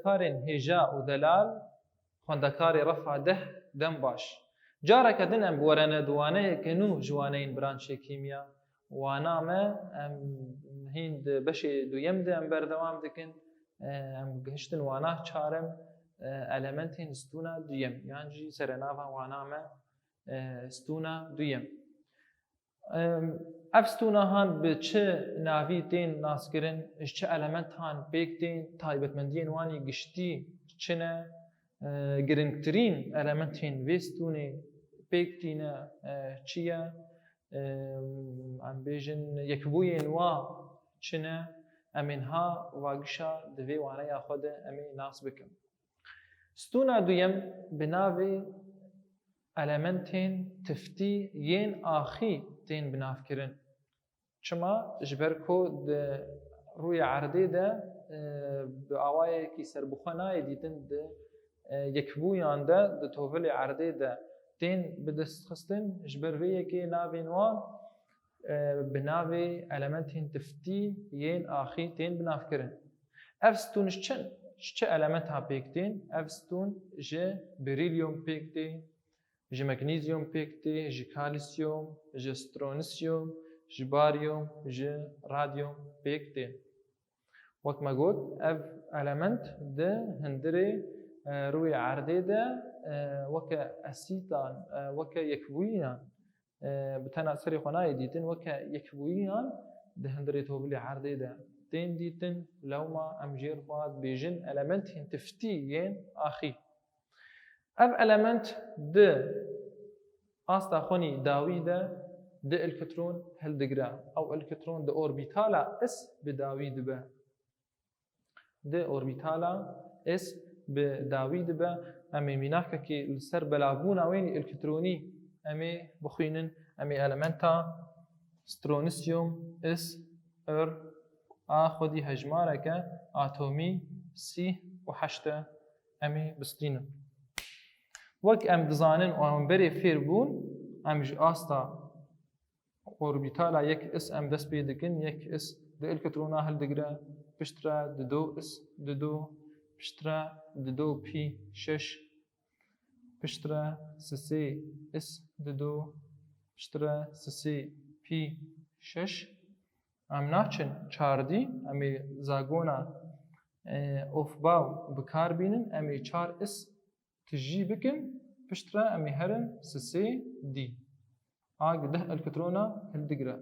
خوندكارين هجاء ودلال خوندكاري رفع ده دم باش جارك دن ام بورنا دوانه كنو جوانين برانشي كيمياء وانا ما هند بشي دويم ده ام بردوام دكن ام گشتن وانا چارم المنتين ستونا دويم يعني جي سرناوا وانا ما ستونا دويم افستونا هان به چه ناوی تین ناسکرین چه المنت هان بیک تین تایبەتمەندیên وانی گشتی چنه گرنگترین المنتین وستونی بیک تینه چیه ام بیژن یکبوین وا چنه امین ها واگشا دوی وانه یا خود امی ناس بکن ستونا دویم بناوی المنتین تفتی ین آخی تين بنافكرن شما جبركو روي عردي ده بأواي كي سربخنا يديتن ده يكبو يانده ده توفل عردي ده تين بدست خستن جبرويه كي نابينوان بناوي المنتين تفتي ين آخي تين بنافكرن افستون شچه المنت ها بيكتين افستون جه بريليوم بيكتين جي مغنيسيوم بيكتي جي كالسيوم جي سترونسيوم جي باريوم جي راديوم بيكتي وقت ما قلت اف المنت ده هندري روي عردي ده وكا اسيتان وكا يكويان بتناثر خناي ديتن وكا يكويان ده هندري توبلي عردي ده تين ديتن لوما امجير فاد بيجن المنت هنتفتيين اخي اف المنت د استا خوني داوي د الكترون هل دغرا او الكترون د اوربيتالا اس بداوي دبا د اوربيتالا اس بداوي دبا امي ميناكا كي السر بلابونا وين الكتروني امي بخوينن امي المنتا سترونسيوم اس ار اخذي هجمارك اتومي سي وحشته امي بستينه وك ام دزانن و ام بري فير بون ام ج استا اوربيتالا يك اس ام دس بيدكن يك اس د الكترونا هل دغرا بشترا د دو اس د دو بشترا د دو بي شش بشترا سي اس د دو بشترا سي بي شش ام ناچن چاردي امي زاغونا اوف باو بكاربينن امي چار اس تجي بكن بشترا امي هرن سي دي اگ ده الكترونا هالدقرا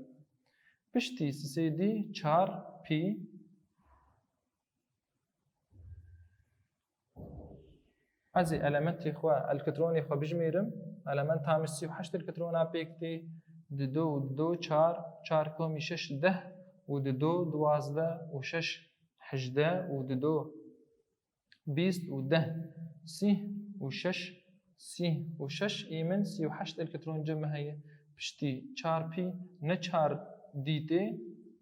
بشتي سي دي 4 بي ازي المنتي خوا الكتروني خوا بجميرم المنت هامش سي وحشت الكترونا بيكتي دو 4 كومي 6 ده ودو 12 و6 حجده ودو 20 وده سي وشش سي وشش ايمن سي وحشت الكترون جمع هي بشتي 4 بي نه 4 دي تي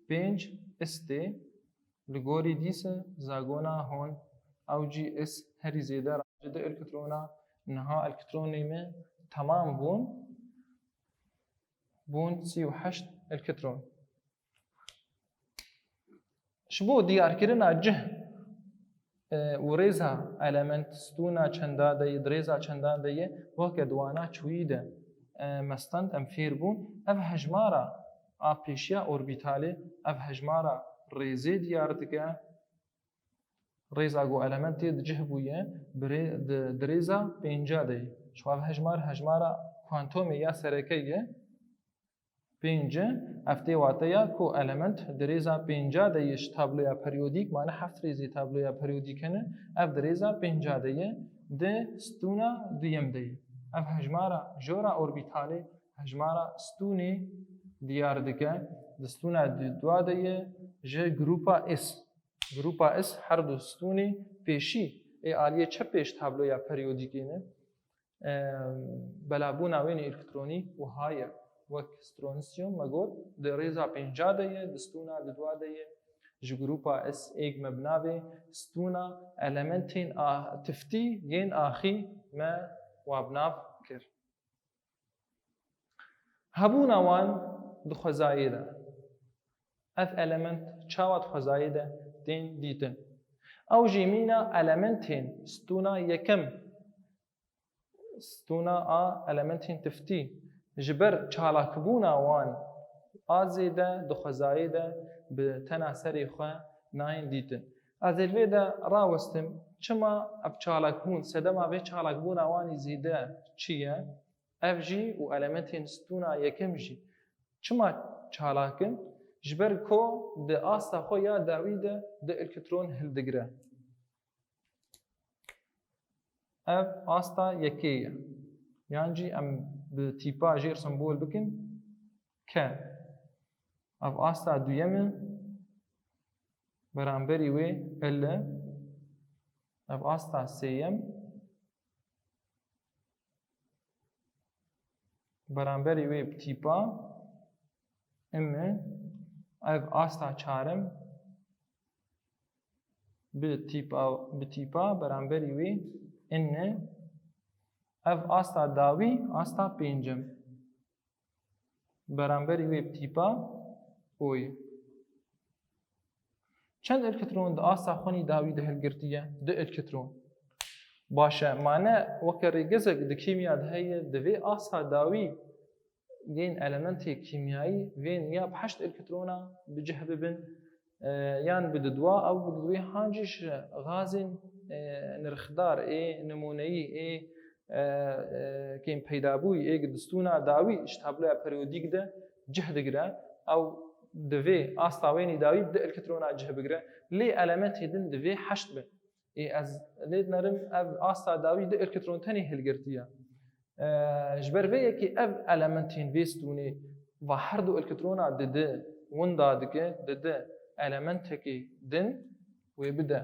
5 اس تي لغوري ديس زاغونا هون او جي اس هري زياده راجد الكترونا نها الكتروني من تمام بون سي وحشت الكترون شبو ديار كرنا جه وريزا element ستونا چندا دی دريزا چندا دی وک دوانا چويده مستند ام فيربون اف هجمارا ابيشيا اوربيتالي اف هجمارا ريزي ديار دگه ريزا گو element دي جهبويه دريزا بينجا دی شو اف هجمارا کوانتوم یا سرکیه پنجه افتی واتیا کو element دريزا پنجا دیش تابلویا پریودیک معنی هفت ریزی تابلویا پریودیکنه اف دريزا پنجا دیه ده ستونا دیم دیه اف هجمارا جورا اوربیتالی هجمارا ستونی دیار دکه دستونا دوا دیه جه گروپا اس هر دو ستونی پیشی ای آلیه چه پیش تابلویا پریودیکینه بلابونا وین الکترونی و های وك سترونسيوم مقول دريزا بينجا ديه دستونا ددوا ديه جروبا اس ايج مبنابي ستونا المنتين تفتي ين اخي ما وابناب كر هبونا وان دخزايدا اف المنت چاوات خزايدا دين ديتن او جيمينا المنتين ستونا يكم ستونا المنتين تفتي جبر چالاکبونا وان آزیده دخزایده به تناسری خو ناین دیتن از الویدا راوستم چما اب چالاکبون سدما به چالاکبونا وانی زیده چیه افجی و المنتین ستونا یکم جی چما چالاکن جبر کو د آستا خو یا داویده د الکترون هلدگره اف آستا یکیه یعنی ام به تیپا جیر سمبول بکن که اف آستا دویمه برانبری وی ال اف آستا سیم برانبری وی تیپا امه اف آستا چارم به تیپا برانبری وی انه اف آستا داوی آستا پینجم برانبری وی تیپا اوی چند الکترون د آستا خونی داوی ده هلگرتیه ده الکترون باشه معنی وکر گزگ ده کیمیا ده هی ده وی آستا داوی دین المنتی کیمیایی وین یا بحشت الکترونا بجه ببن یان بددوا او بدوی هانجش غازن نرخدار نمونهی كين بيدابوي دستونا داوي اشتابلا بريوديك ده جهد جرا او دفي استاويني داوي بدا الكترونا جهد جرا لي علامات هدن دفي حشد به از ليد نرم اف استا داوي ده الكترون تاني هلجرتيا جبر في كي اف علامتين فيستوني وحردو الكترونا دد وندا دكه دد علامتكي دن ويبدا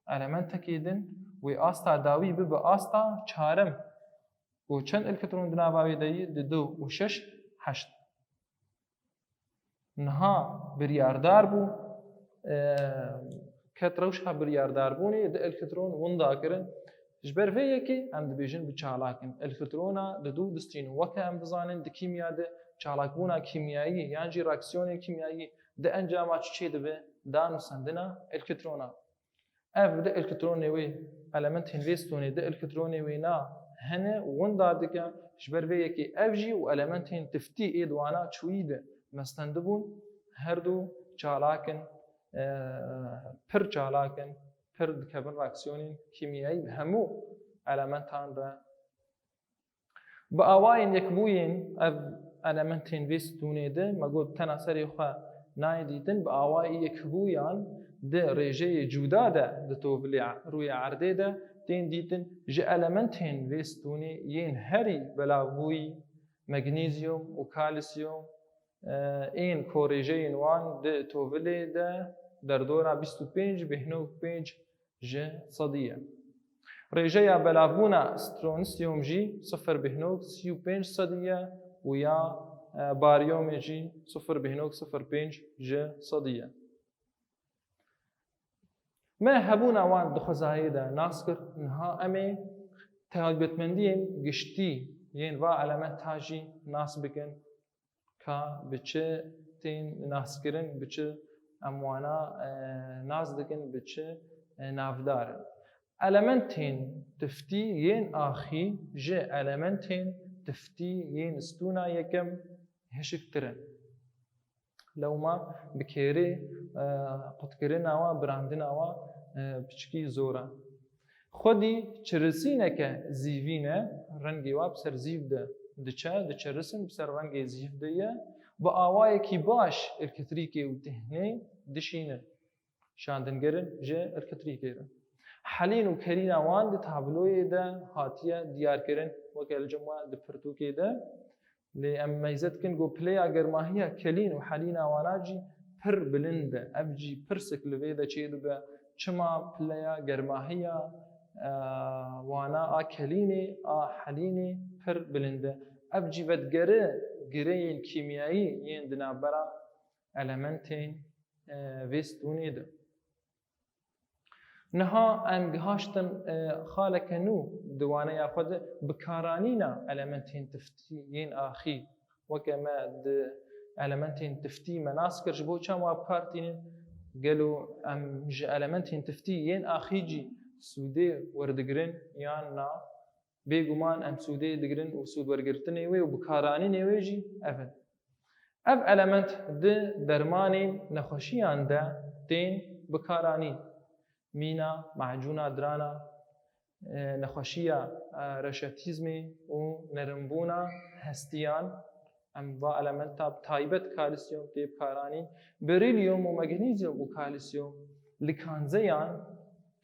علامتكي دن و آستا داوی به آستا چهارم و چند الکترون دناباوی دایی دو و شش هشت نها بریاردار بو کتروش ها بریاردار بونی ده الکترون وندا کرن جبر في يكي ام دبيجن بچالاكن الكترونا دو دستين وكا ام دزانن د كيمياء ده چالاكبونا كيميائي يعني رياكسيون كيميائي ده انجامات چي دبه دانو سندنا الكترونا اف ده الكتروني وي element هنويستوني ده الكتروني وينا هنا وندا دكا جبر في يكي اف جي و element هن تفتي ايدوانا چويده مستندبون هردو چالاكن پر چالاكن پر دكبن رياكسيون كيميائي همو element هان ده باواين يكبوين اف element هنويستوني ده ما قلت تناسري خو نايديتن باواي يكبويان ده ريجي جودا ده توفلي روي عرضه ده تين ديتن جي المنتين ويستوني ين هري بلاغوي مغنيسيوم وكالسيوم این کوريجين وان ده توفلي ده دردورا 25 بهنو 5 ج صديه ريجيا بلاغونا سترونسيوم جي 0 بهنو 35 صديه ويا باريوم جي 0 بهنو 0.5 ج صديه ما هبونا وان دخزايدا ناسكر نها امي تهاجبتمندين گشتي ين وا علامات تاجي ناس بكن كا بچه تين ناسكرن بچه اموانا ناس دكن بچه نافدار علامتين تفتي ين اخي ج علامتين تفتي ين ستونا يكم هشكترن لو ما بكيري قد كرنا وا براندنا وا بچکی زورا خودی چرسینه که زیوینه رنگی واب سر زیو ده دچه دچرسن بسر رنگی زیو ده با آوای کی باش الکتریکی و تهنه دشینه شاندنگرن جه الکتریکی ده حلین و کرین وان ده تابلوی ده هاتیه دیار کرن وکل جمعه ده پرتوکی ده لی ام میزد کن گو پلی اگر ماهیه کلین و حلین واناجی پر بلنده افجی پر سکلوی ده چه ده چما پلیا گرماهیا وانا کلینی حلینی پر بلنده افجی ودگره گرین کیمیایی ین دنابرا المنتین ویستونی ده نها ام گهاشتن خالکنو دوانه یا خود بکارانینا المنتین تفتیین آخی وکما د المنتین تفتی مناسکر جبو چما بکارتین قالوا ام جي المنتين تفتي ين اخيجي سودي وردقرن يان نا بيغمان ام سودي دقرن وسود ورقرتني وي وبكاراني نيويجي افن اف المنت د درماني نخوشيان ده تين بكاراني مينا معجونا درانا نخوشيا رشاتيزمي و نرمبونا هستيان ام با المنتا تایبت کالسیوم تیب کارانی بریلیوم و مغنیزیوم و کالسیوم لکانزیان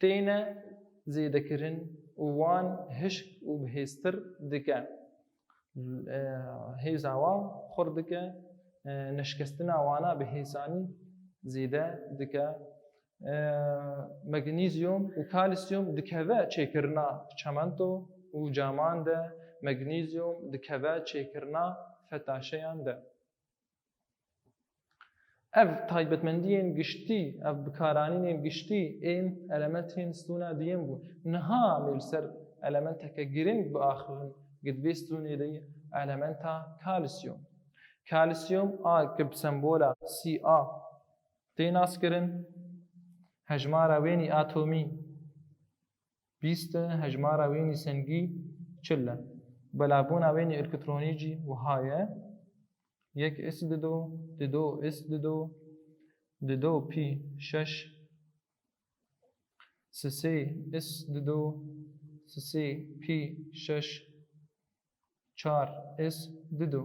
تینا زیده کرن وان هشک و بهستر دکه هیزاوا خوردکه نشکستنا وانا بهیسانی زیده دکه مغنیزیوم و کالسیوم دکه چیکرنا چمنتو و جامان ده مغنیزیوم دکه چیکرنا فتاشیان ده اف تایبەتمەندیên giştî ev bikaranînên giştî ên elementên stûna diyêm bû niha mêl ser elementeke giring biaxirin gidvê stûnê de elementa kalsiyum. Kalsiyum a ki bi sembola Ca tê naskirin hejmara wênî atomî 20 hejmara wênî sengî 40 belavbûna wênî elektronî jî wiha ye یک اس دو اس دو پی شش سه اس دو سه پی شش چار اس دو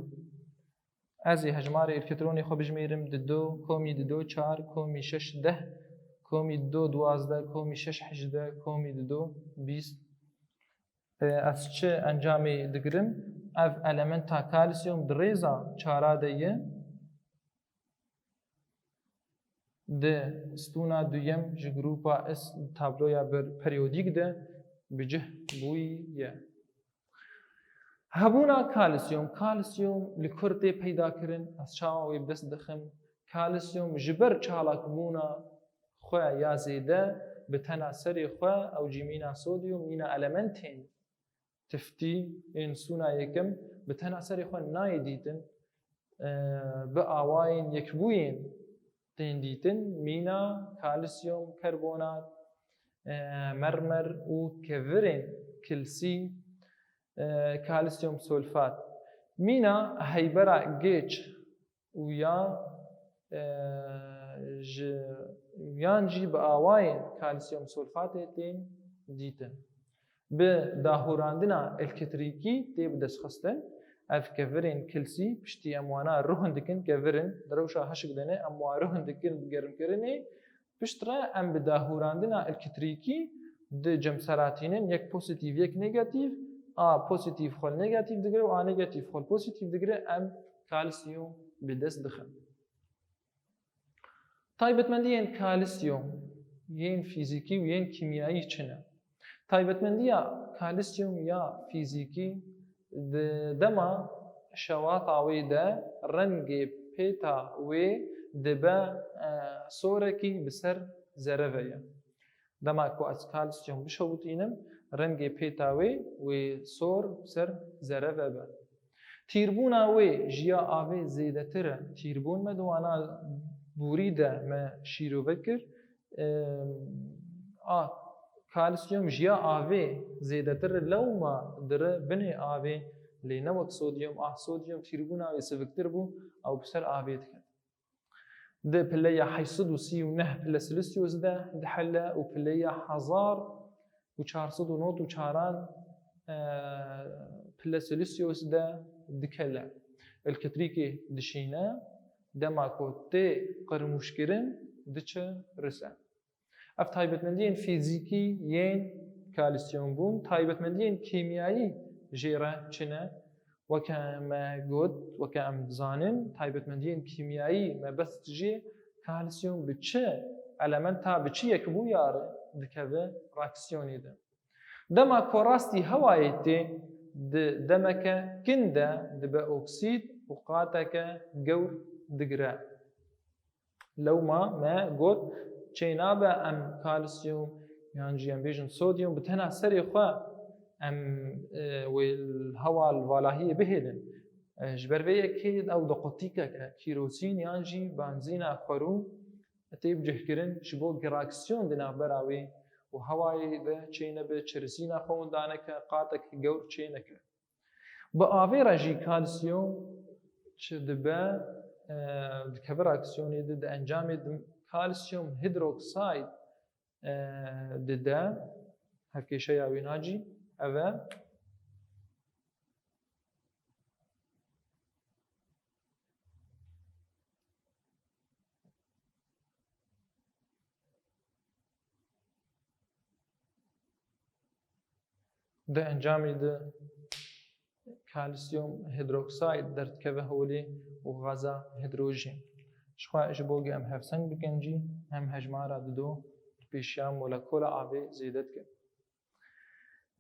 از هجمار الکترونی خو بجمیرم دو کومی دو چار کومی شش ده کومی دو دوازده کومی شش حجده کومی دو 20 از چه انجامی دگرم اف المنتا کالسیوم دریزا چارا دیه ده ستونا دویم جی گروپا اس تابلویا بر پریودیک ده بجه بویه هبونا کالسیوم لکرده پیدا کرن از چاوی بدست دخم کالسیوم جبر چالاک بونا خواه یا زیده به تناسری خواه او جیمینا سودیوم اینا المنتین تفتي إن سونا يكم بتناسر يخون نايديتن بأواين يكبوين تنديتن مينا كالسيوم كربونات مرمر وكفرين كلسي كالسيوم سولفات مينا هيبرا جيج ويا يانجي بأواين كالسيوم سولفات تين ديتن به داهوراندنا الکتریکی تیب دست خستن اف کفرین کلسی پشتی اموانا روحن دکن کفرین دروشا هشک دنه اموا روحن دکن گرم کرنه پشترا ام به داهوراندنا الکتریکی د جمسراتینن یک پوزیتیو یک نگاتیو پوزیتیو خال نگاتیو دگره و نگاتیو خال پوزیتیو دگره ام کالسیوم به دست دخن تایبەتمەندی ین کالسیوم ین فیزیکی و ین کیمیایی چنه تایبەتمەندیە کالسیوم یا فیزیکی دەما شەواتاوی ده ڕەنگێ پێتا وێ دەبە سۆرەکی بسەر زەرەڤەیە دەما کو ئەس کالسیوم بشەوتینم ڕەنگێ پێتا وێ وێ سۆر بسەر زەرەڤە بە تیربوونا وێ ژیا ئاوێ زێدەترە تیربوون مە دوانا بوری ده مە شیرۆڤە کرد کالسیوم جیا آوی زیادتر لو ما دره بنی آوی لینوک سودیوم تیربون آوی سفکتر بو او بسر آوی دکن ده پلیا 839 پلا سلسیوس ده حله و پلیا 1404 پلا سلسیوس ده دکله الکتریکی دشینه دما کو تی قرموشکرین دچه رسه اف تایبەتمەندیên fîzîkî yên kalsiyum bûn tayبەتمەندیên kîmyayî jê re çine weke me got weke em dizanin tayبەتمەندیên kîmyayî me best jê kalsiyum bi çi elementa bi çi yekbûya re dikeve reaksiyonê de dema ku rastî hewayê tê di demeke kin de dibe oksîd û qateke gewr digire lewma me got چینابه ام کالسیوم یان جی ام بیژن سودیوم بتنا سری خو ام والهوا الوالاهی بهلن جبر وی کید او دقیقه کیروسین یان جی بنزین اخرون تیب جهکرین شبو گراکسیون دنا براوی و هوای ده چینه به چرسینا خون دانه که قاتک گور چینه که با آوی رجی کالسیوم چه دبه دکبر اکسیونی ده انجامی کالسیوم هیدروکساید ده هفکیشه یاوی ناجی اوه ده انجامی ده کالسیوم هیدروکساید دردکبه هولی و غازا هیدروژین شخوا اش بوگی ام هفسنگ بکنجی هم هجمارا دو پیشیان مولکول آبی زیدت که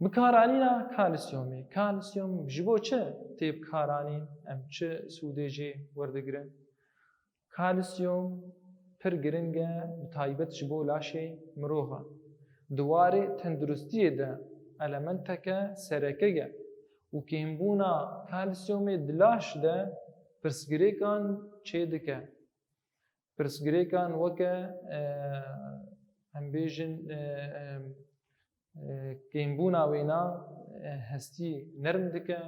بکارانینا کالسیومی کالسیوم جبو چه تیب کارانین ام چه سودجی وردگرن کالسیوم پر گرنگه تایبت جبو لاشی مروغا دواره تندرستی ده المنتک سرکه و کیمبونا کالسیومی دلاش ده پرسگریکان چه دکه پرسگریکان وکه هم بیجن کیمبونا وینا هستی نرم دکه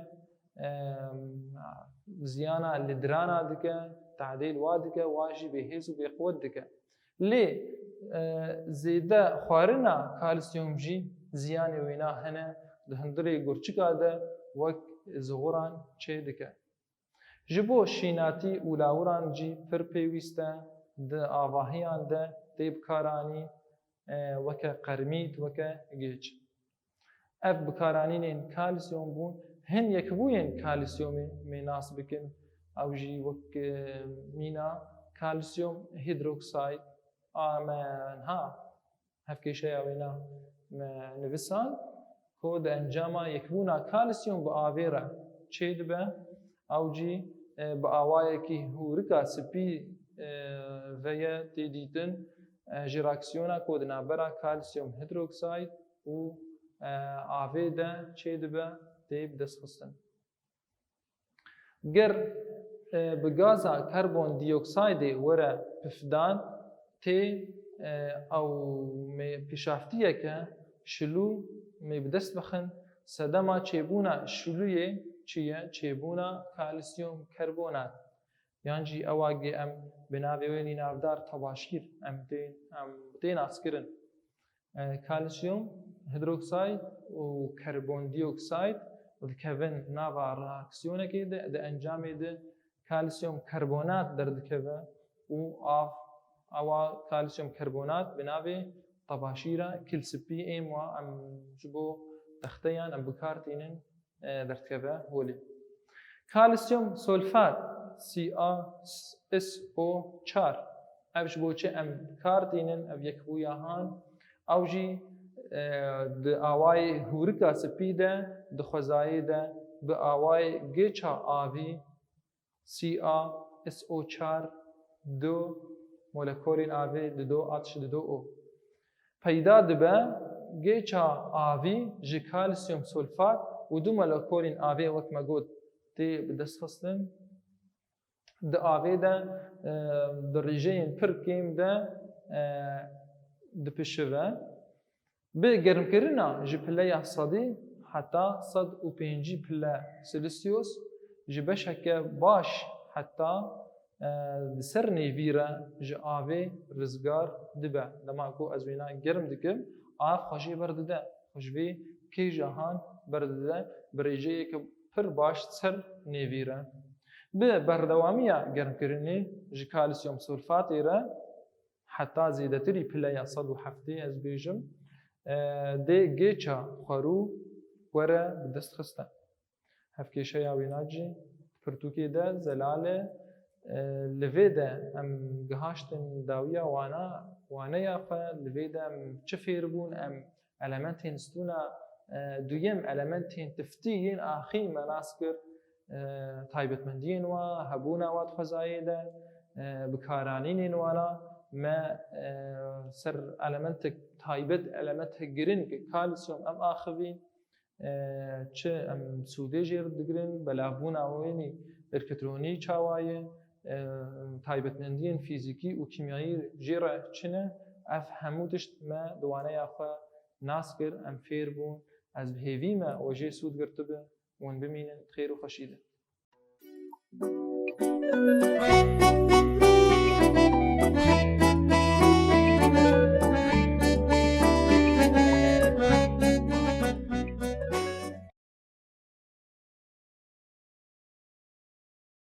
زیانا لدرانا دکه تعدیل وادکه واجی بهیز و بقوت دکه لی زیده خوارنا کالسیوم جی زیانی وینا هنه دهندری گرچکا ده وک زغوران چه دکه جبو شیناتی اولاوران جی پر پیوسته ده آواهیان ده دیب کارانی وکه قرمیت وکه گیچ اف بکارانین کالسیوم بون هن یکبوین کالسیومی مناس بکن او جی وک مینا کالسیوم هیدروکساید آمنها هفکیشه اوینا نویسان کود انجاما یکبونا کالسیوم با آویره چه دبه او جی با آوائه کی هورکا سپی ویا تیدیتن جراکسیونا کود نابرا کالسیوم هیدروکساید و آوه ده چه دبه دیب دست خستن گر بگازا کربون دیوکساید وره پفدان تی او پیشافتیه که شلو می بدست بخن سدما چیبونا شلویه چیه چیبونا کالسیوم کربونات یعنی جی اواگی ام بناویوینی نافدار تباشیر ام دین اسکرن کالسیوم هیدروکساید و کربون دیوکساید و دکوین ناوا راکسیونه که ده انجامی ده کالسیوم کربونات دردکوه و آف اوا کالسیوم کربونات بناوی طباشيرة كل سبي ايم و ام جبو تختيان ام بكارتينن درتكبه هولي كالسيوم سولفات CaSO4 اب جبو چه ام بكارتينن اب يكبو ياهان او جي د اواي هوريكا سبي ده د خوزاي ده ب اواي گيچا آوي CaSO4 دو مولکولین آوی دو آتش دو او پیدا دبه گیچا آوی جی کالسیوم سولفات و دو مولکولین آوی وقت مگود تی بدست خستن ده آوی ده در ریجین پر کیم ده پشوه به گرم کرنا جی پله صدی حتی 105 پله سلسیوس جی بشکه باش حتی سر نیویره جه آوی رزگار دبه لما کو از وینا گرم دکم آف خوشی برده خوشبی کی جهان برده بریجه که پر باش سر نیویره به بردوامیه گرم کرنی جه کالسیوم سولفات ایره حتی زیدتری پلیا 107 از بیجم ده گیچا خورو وره بدست خسته هفکیشه یا ویناجی پرتوکی ده زلاله لفيدا ام جهاشتن داوية وانا يافا لفيدا ام تشفيربون ام المنتين ستونا دويم المنتين تفتيين اخي مناسكر تايبت مندين وا هبونا وات خزايدا بكارانين وانا ما سر المنتك تايبت المنتك جرين كالسيوم ام اخذين چه ام سودي جير دگرين بلابونا ويني الكتروني چاوايه تایبەتمەندیên fîzîkî û kîmyayî jê re çi ne ev hemû tişt me di waneya xwe nas kir em fêr bûn ez bi hêvî me we jê sûd girtibe û hûn bimînin xêr û xweşî de